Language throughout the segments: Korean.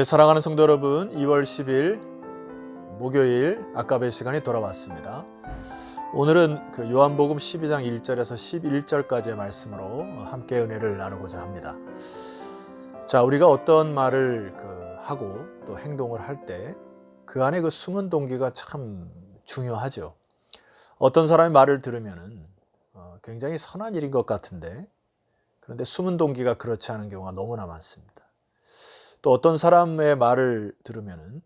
사랑하는 성도 여러분, 2월 10일 목요일 아까베 시간이 돌아왔습니다. 오늘은 요한복음 12장 1절에서 11절까지의 말씀으로 함께 은혜를 나누고자 합니다. 자, 우리가 어떤 말을 하고 또 행동을 할 때 그 안에 숨은 동기가 참 중요하죠. 어떤 사람의 말을 들으면은 굉장히 선한 일인 것 같은데, 그런데 숨은 동기가 그렇지 않은 경우가 너무나 많습니다. 또 어떤 사람의 말을 들으면은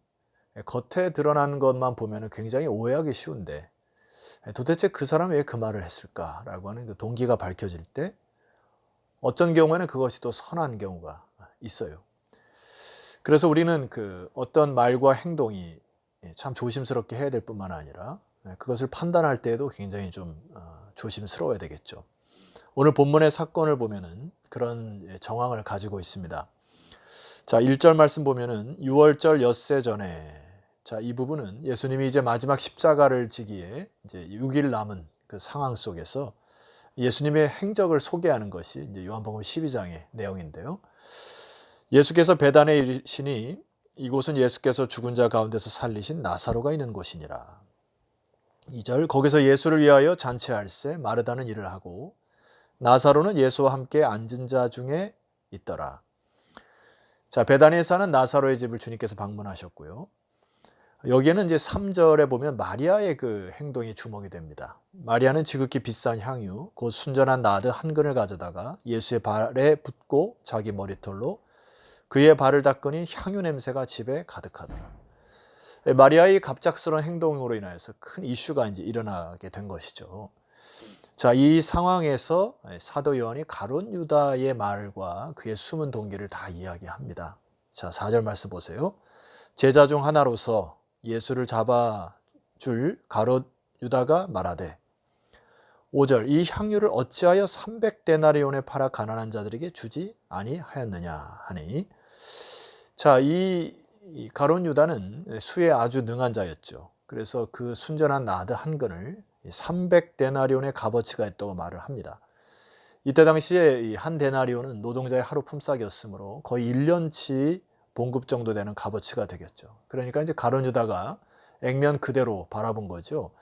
겉에 드러나는 것만 보면은 굉장히 오해하기 쉬운데, 도대체 그 사람이 왜 그 말을 했을까라고 하는 그 동기가 밝혀질 때 어떤 경우에는 그것이 또 선한 경우가 있어요. 그래서 우리는 어떤 말과 행동이 참 조심스럽게 해야 될 뿐만 아니라 그것을 판단할 때에도 굉장히 좀 조심스러워야 되겠죠. 오늘 본문의 사건을 보면은 그런 정황을 가지고 있습니다. 자, 1절 말씀 보면은 6월절 엿새 전에, 자, 이 부분은 예수님이 이제 마지막 십자가를 지기에 이제 6일 남은 그 상황 속에서 예수님의 행적을 소개하는 것이 이제 요한복음 12장의 내용인데요. 예수께서 베단에 이르시니 이곳은 예수께서 죽은 자 가운데서 살리신 나사로가 있는 곳이니라. 2절, 거기서 예수를 위하여 잔치할세 마르다는 일을 하고 나사로는 예수와 함께 앉은 자 중에 있더라. 자, 베다니에 사는 나사로의 집을 주님께서 방문하셨고요. 여기에는 이제 3절에 보면 마리아의 그 행동이 주목이 됩니다. 마리아는 지극히 비싼 향유, 곧 순전한 나드 한 근을 가져다가 예수의 발에 붓고 자기 머리털로 그의 발을 닦으니 향유 냄새가 집에 가득하더라. 마리아의 갑작스러운 행동으로 인하여서 큰 이슈가 이제 일어나게 된 것이죠. 자, 이 상황에서 사도 요한이 가룟 유다의 말과 그의 숨은 동기를 다 이야기합니다. 자, 4절 말씀 보세요. 제자 중 하나로서 예수를 잡아줄 가룟 유다가 말하되, 5절, 이 향유를 어찌하여 300데나리온에 팔아 가난한 자들에게 주지 아니하였느냐 하니, 자, 이 가룟 유다는 수에 아주 능한 자였죠. 그래서 그 순전한 나드 한 근을 300데나리온의 값어치가 있다고 말을 합니다. 이때 당시에 한 데나리온은 노동자의 하루 품삯이었으므로 거의 1년치 봉급 정도 되는 값어치가 되겠죠. 그러니까 이제 가룟 유다가 액면 그대로 바라본 거죠.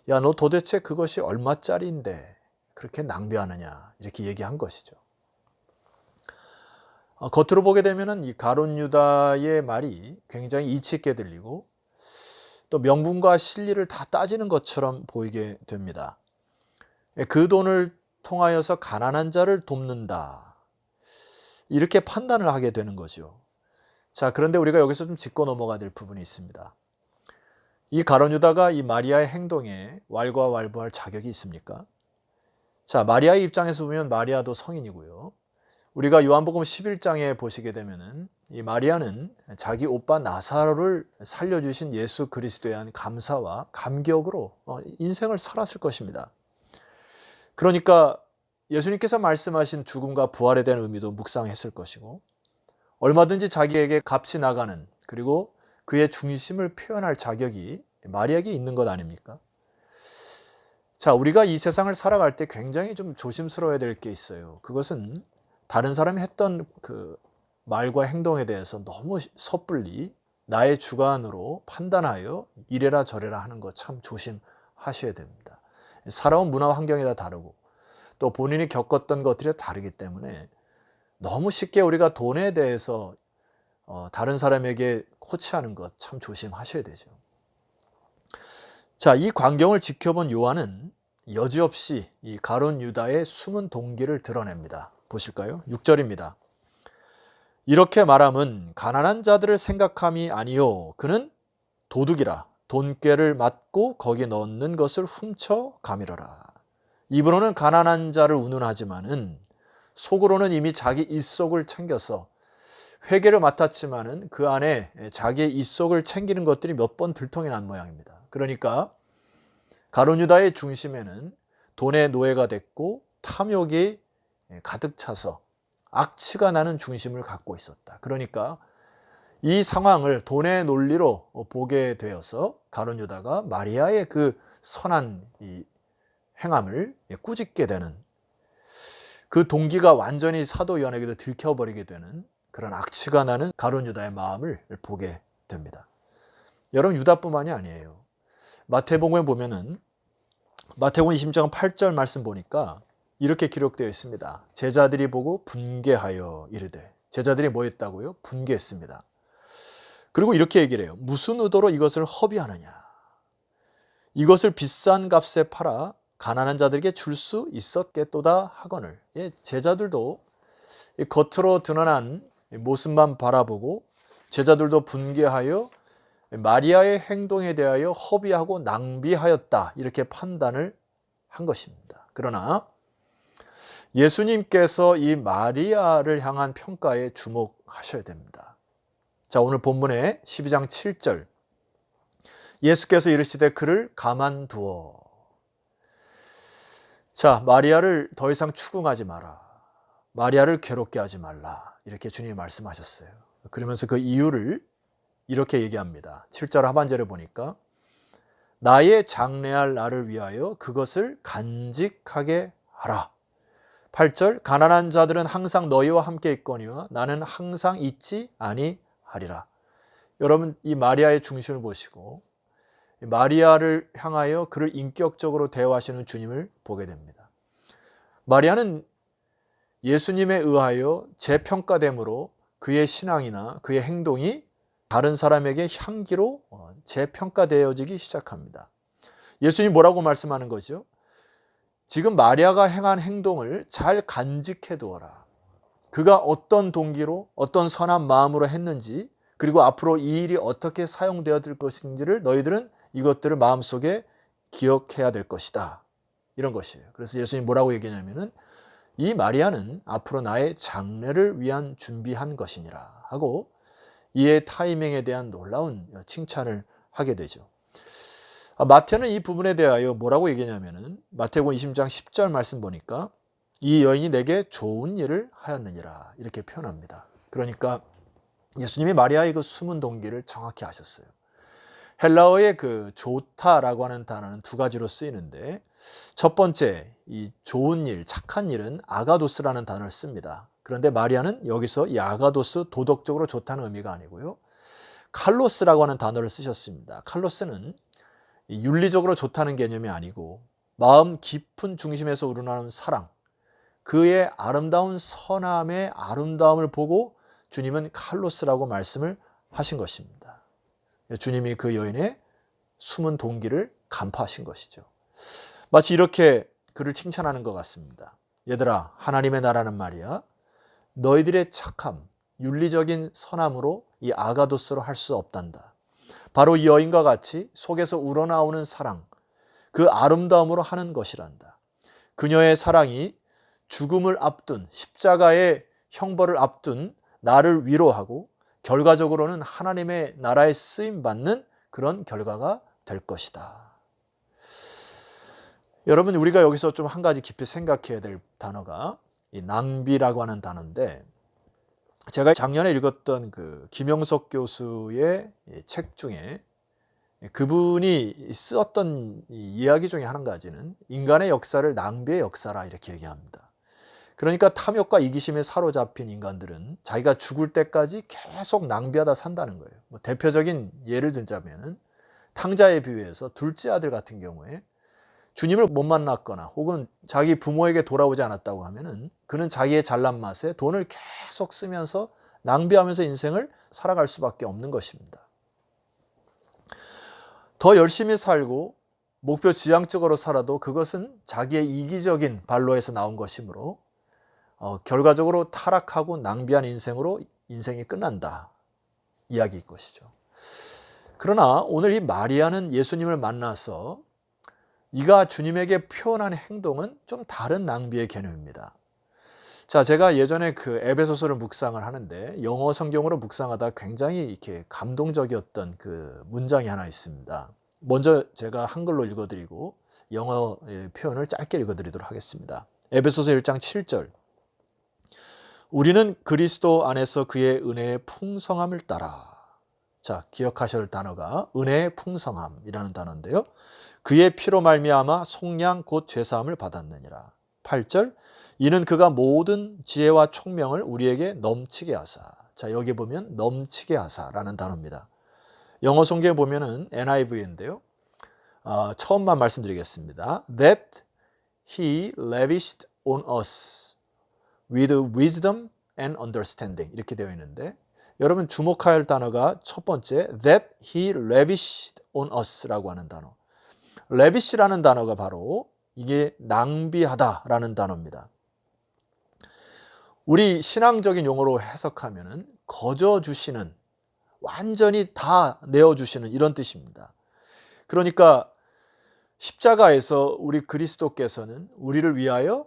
야, 너 도대체 그것이 얼마짜리인데 그렇게 낭비하느냐, 이렇게 얘기한 것이죠. 겉으로 보게 되면은 이 가룟 유다의 말이 굉장히 이치 있게 들리고 또 명분과 실리를 다 따지는 것처럼 보이게 됩니다. 그 돈을 통하여서 가난한 자를 돕는다, 이렇게 판단을 하게 되는 거죠. 자, 그런데 우리가 여기서 좀 짚고 넘어가야 될 부분이 있습니다. 이 가룟 유다가 이 마리아의 행동에 왈가왈부할 자격이 있습니까? 자, 마리아의 입장에서 보면 마리아도 성인이고요. 우리가 요한복음 11장에 보시게 되면은 이 마리아는 자기 오빠 나사로를 살려주신 예수 그리스도에 대한 감사와 감격으로 인생을 살았을 것입니다. 그러니까 예수님께서 말씀하신 죽음과 부활에 대한 의미도 묵상했을 것이고, 얼마든지 자기에게 값이 나가는, 그리고 그의 중심을 표현할 자격이 마리아에게 있는 것 아닙니까? 자, 우리가 이 세상을 살아갈 때 굉장히 좀 조심스러워야 될 게 있어요. 그것은 다른 사람이 했던 그 말과 행동에 대해서 너무 섣불리 나의 주관으로 판단하여 이래라 저래라 하는 거 참 조심하셔야 됩니다. 살아온 문화 환경이 다 다르고 또 본인이 겪었던 것들이 다르기 때문에 너무 쉽게 우리가 돈에 대해서 다른 사람에게 코치하는 것 참 조심하셔야 되죠. 자, 이 광경을 지켜본 요한은 여지없이 이 가룟 유다의 숨은 동기를 드러냅니다. 보실까요? 6절입니다. 이렇게 말함은 가난한 자들을 생각함이 아니요 그는 도둑이라 돈꾀를 맞고 거기 넣는 것을 훔쳐 가밀어라. 입으로는 가난한 자를 운운하지만은 속으로는 이미 자기 입속을 챙겨서 회개를 맡았지만은 그 안에 자기의 입속을 챙기는 것들이 몇 번 들통이 난 모양입니다. 그러니까 가룟 유다의 중심에는 돈의 노예가 됐고 탐욕이 가득 차서 악취가 나는 중심을 갖고 있었다. 그러니까 이 상황을 돈의 논리로 보게 되어서 가룟 유다가 마리아의 그 선한 이 행함을 꾸짖게 되는, 그 동기가 완전히 사도 요한에게도 들켜버리게 되는 그런 악취가 나는 가룟 유다의 마음을 보게 됩니다. 여러분, 유다뿐만이 아니에요. 마태복음에 보면은 마태복음 20장 8절 말씀 보니까 이렇게 기록되어 있습니다. 제자들이 보고 분개하여 이르되. 제자들이 뭐 했다고요? 분개했습니다. 그리고 이렇게 얘기를 해요. 무슨 의도로 이것을 허비하느냐. 이것을 비싼 값에 팔아 가난한 자들에게 줄 수 있었겠도다 하거늘. 제자들도 겉으로 드러난 모습만 바라보고 제자들도 분개하여 마리아의 행동에 대하여 허비하고 낭비하였다, 이렇게 판단을 한 것입니다. 그러나 예수님께서 이 마리아를 향한 평가에 주목하셔야 됩니다. 자, 오늘 본문의 12장 7절, 예수께서 이르시되 그를 가만두어. 자, 마리아를 더 이상 추궁하지 마라, 마리아를 괴롭게 하지 말라, 이렇게 주님이 말씀하셨어요. 그러면서 그 이유를 이렇게 얘기합니다. 7절 하반절에 보니까 나의 장래할 나를 위하여 그것을 간직하게 하라. 8절 가난한 자들은 항상 너희와 함께 있거니와 나는 항상 있지 아니하리라. 여러분, 이 마리아의 중심을 보시고 마리아를 향하여 그를 인격적으로 대화하시는 주님을 보게 됩니다. 마리아는 예수님에 의하여 재평가됨으로 그의 신앙이나 그의 행동이 다른 사람에게 향기로 재평가되어지기 시작합니다. 예수님이 뭐라고 말씀하는 거죠? 지금 마리아가 행한 행동을 잘 간직해 두어라. 그가 어떤 동기로 어떤 선한 마음으로 했는지, 그리고 앞으로 이 일이 어떻게 사용되어야 될 것인지를 너희들은 이것들을 마음속에 기억해야 될 것이다, 이런 것이에요. 그래서 예수님이 뭐라고 얘기하냐면은 이 마리아는 앞으로 나의 장래를 위한 준비한 것이니라 하고 이의 타이밍에 대한 놀라운 칭찬을 하게 되죠. 마태는 이 부분에 대하여 뭐라고 얘기하냐면은 마태복음 20장 10절 말씀 보니까 이 여인이 내게 좋은 일을 하였느니라, 이렇게 표현합니다. 그러니까 예수님이 마리아의 그 숨은 동기를 정확히 아셨어요. 헬라어의 그 좋다라고 하는 단어는 두 가지로 쓰이는데, 첫 번째, 이 좋은 일, 착한 일은 아가도스라는 단어를 씁니다. 그런데 마리아는 여기서 이 아가도스, 도덕적으로 좋다는 의미가 아니고요, 칼로스라고 하는 단어를 쓰셨습니다. 칼로스는 윤리적으로 좋다는 개념이 아니고 마음 깊은 중심에서 우러나오는 사랑, 그의 아름다운 선함의 아름다움을 보고 주님은 칼로스라고 말씀을 하신 것입니다. 주님이 그 여인의 숨은 동기를 간파하신 것이죠. 마치 이렇게 그를 칭찬하는 것 같습니다. 얘들아, 하나님의 나라는 말이야, 너희들의 착함, 윤리적인 선함으로 이 아가도스로 할 수 없단다. 바로 이 여인과 같이 속에서 우러나오는 사랑, 그 아름다움으로 하는 것이란다. 그녀의 사랑이 죽음을 앞둔, 십자가의 형벌을 앞둔 나를 위로하고 결과적으로는 하나님의 나라에 쓰임받는 그런 결과가 될 것이다. 여러분, 우리가 여기서 좀 한 가지 깊이 생각해야 될 단어가 이 낭비라고 하는 단어인데, 제가 작년에 읽었던 그 김영석 교수의 책 중에 그분이 쓰었던 이야기 중에 한 가지는 인간의 역사를 낭비의 역사라, 이렇게 얘기합니다. 그러니까 탐욕과 이기심에 사로잡힌 인간들은 자기가 죽을 때까지 계속 낭비하다 산다는 거예요. 대표적인 예를 들자면은 탕자에 비유해서 둘째 아들 같은 경우에 주님을 못 만났거나 혹은 자기 부모에게 돌아오지 않았다고 하면은 그는 자기의 잘난 맛에 돈을 계속 쓰면서 낭비하면서 인생을 살아갈 수밖에 없는 것입니다. 더 열심히 살고 목표 지향적으로 살아도 그것은 자기의 이기적인 발로에서 나온 것이므로 결과적으로 타락하고 낭비한 인생으로 인생이 끝난다, 이야기일 것이죠. 그러나 오늘 이 마리아는 예수님을 만나서 이가 주님에게 표현한 행동은 좀 다른 낭비의 개념입니다. 자, 제가 예전에 그 에베소서를 묵상을 하는데 영어 성경으로 묵상하다 굉장히 이렇게 감동적이었던 그 문장이 하나 있습니다. 먼저 제가 한글로 읽어드리고 영어 표현을 짧게 읽어드리도록 하겠습니다. 에베소서 1장 7절. 우리는 그리스도 안에서 그의 은혜의 풍성함을 따라. 자, 기억하셔야 할 단어가 은혜의 풍성함이라는 단어인데요. 그의 피로 말미암아 속량 곧 죄사함을 받았느니라. 8절. 이는 그가 모든 지혜와 총명을 우리에게 넘치게 하사. 자, 여기 보면 넘치게 하사라는 단어입니다. 영어 성경에 보면은 NIV인데요. 처음만 말씀드리겠습니다. That he lavished on us with wisdom and understanding 이렇게 되어 있는데 여러분 주목해야 할 단어가 첫 번째 that he lavished on us라고 하는 단어. lavish라는 단어가 바로 이게 낭비하다라는 단어입니다. 우리 신앙적인 용어로 해석하면은 거저 주시는, 완전히 다 내어주시는 이런 뜻입니다. 그러니까 십자가에서 우리 그리스도께서는 우리를 위하여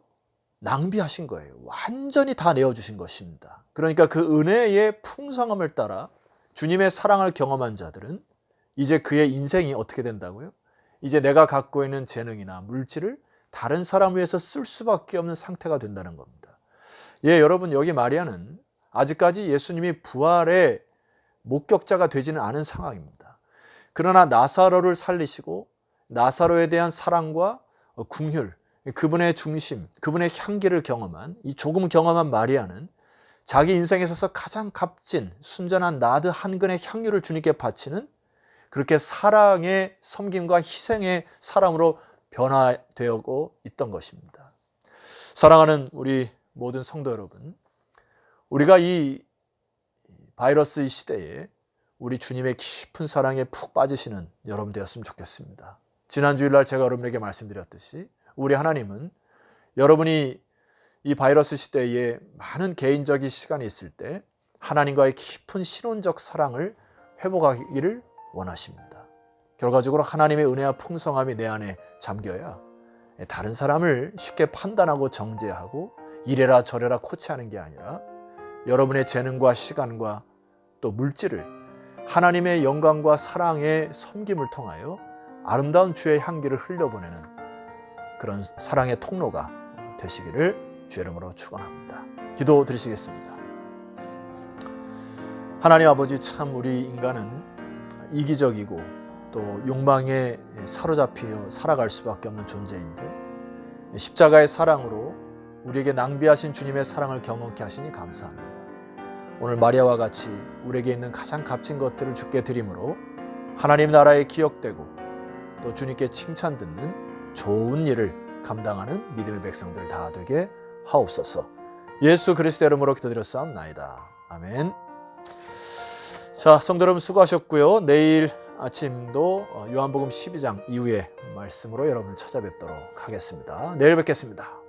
낭비하신 거예요. 완전히 다 내어주신 것입니다. 그러니까 그 은혜의 풍성함을 따라 주님의 사랑을 경험한 자들은 이제 그의 인생이 어떻게 된다고요? 이제 내가 갖고 있는 재능이나 물질을 다른 사람 위해서 쓸 수밖에 없는 상태가 된다는 겁니다. 예, 여러분 여기 마리아는 아직까지 예수님이 부활의 목격자가 되지는 않은 상황입니다. 그러나 나사로를 살리시고 나사로에 대한 사랑과 긍휼, 그분의 중심, 그분의 향기를 경험한 이 조금 경험한 마리아는 자기 인생에 있어서 가장 값진 순전한 나드 한 근의 향유를 주님께 바치는 그렇게 사랑의 섬김과 희생의 사람으로 변화되고 있던 것입니다. 사랑하는 우리 모든 성도 여러분, 우리가 이 바이러스 시대에 우리 주님의 깊은 사랑에 푹 빠지시는 여러분 되었으면 좋겠습니다. 지난 주일날 제가 여러분에게 말씀드렸듯이 우리 하나님은 여러분이 이 바이러스 시대에 많은 개인적인 시간이 있을 때 하나님과의 깊은 신혼적 사랑을 회복하기를 원하십니다. 결과적으로 하나님의 은혜와 풍성함이 내 안에 잠겨야 다른 사람을 쉽게 판단하고 정죄하고 이래라 저래라 코치하는 게 아니라 여러분의 재능과 시간과 또 물질을 하나님의 영광과 사랑의 섬김을 통하여 아름다운 주의 향기를 흘려보내는 그런 사랑의 통로가 되시기를 주의 이름으로 축원합니다. 기도 드리시겠습니다. 하나님 아버지, 참 우리 인간은 이기적이고 또 욕망에 사로잡히며 살아갈 수밖에 없는 존재인데 십자가의 사랑으로 우리에게 낭비하신 주님의 사랑을 경험케 하시니 감사합니다. 오늘 마리아와 같이 우리에게 있는 가장 값진 것들을 주께 드림으로 하나님 나라에 기억되고 또 주님께 칭찬 듣는 좋은 일을 감당하는 믿음의 백성들 다 되게 하옵소서. 예수 그리스도 이름으로 기도드렸사옵나이다. 아멘. 자, 성도 여러분 수고하셨고요. 내일 아침도 요한복음 12장 이후의 말씀으로 여러분 찾아뵙도록 하겠습니다. 내일 뵙겠습니다.